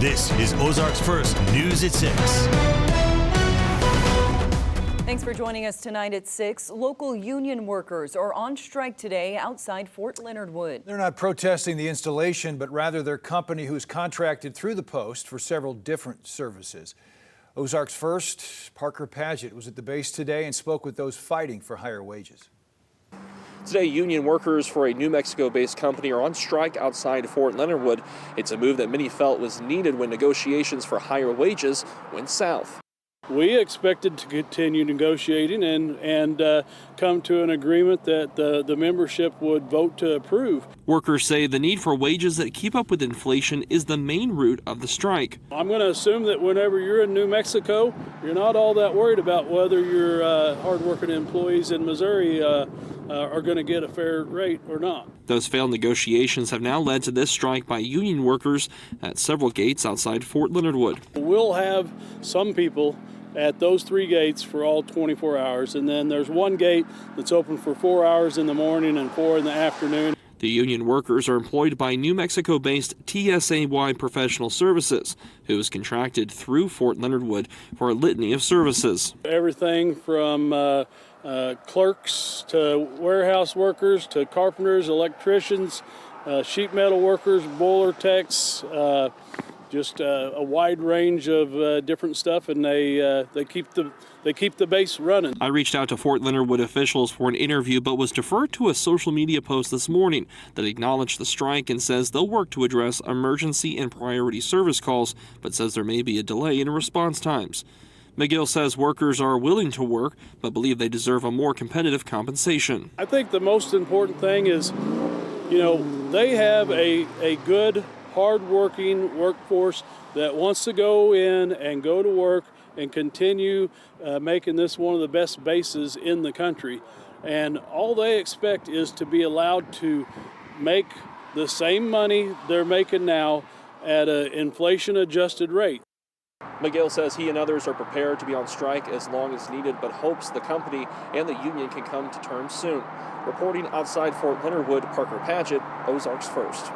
This is Ozarks First News at 6. Thanks for joining us tonight at 6. Local union workers are on strike today outside Fort Leonard Wood. They're not protesting the installation, but rather their company, who's contracted through the post for several different services. Ozarks First, Parker Paget was at the base today and spoke with those fighting for higher wages. Today, union workers for a New Mexico-based company are on strike outside Fort Leonard Wood. It's a move that many felt was needed when negotiations for higher wages went south. We expected to continue negotiating and come to an agreement that the membership would vote to approve. Workers say the need for wages that keep up with inflation is the main root of the strike. I'm going to assume that whenever you're in New Mexico, you're not all that worried about whether your hardworking employees in Missouri are going to get a fair rate or not. Those failed negotiations have now led to this strike by union workers at several gates outside Fort Leonard Wood. We'll have some people at those 3 gates for all 24 hours, and then there's one gate that's open for 4 hours in the morning and 4 in the afternoon. The union workers are employed by New Mexico-based TSAY Professional Services, who is contracted through Fort Leonard Wood for a litany of services. Everything from clerks to warehouse workers to carpenters, electricians, sheet metal workers, boiler techs, just a wide range of different stuff, and they keep the base running. I reached out to Fort Leonard Wood officials for an interview, but was deferred to a social media post this morning that acknowledged the strike and says they'll work to address emergency and priority service calls, but says there may be a delay in response times. McGill says workers are willing to work, but believe they deserve a more competitive compensation. I think the most important thing is, they have a good, hard-working workforce that wants to go in and go to work and continue making this one of the best bases in the country. And all they expect is to be allowed to make the same money they're making now at an inflation-adjusted rate. McGill says he and others are prepared to be on strike as long as needed, but hopes the company and the union can come to terms soon. Reporting outside Fort Leonard Wood, Parker Paget, Ozarks First.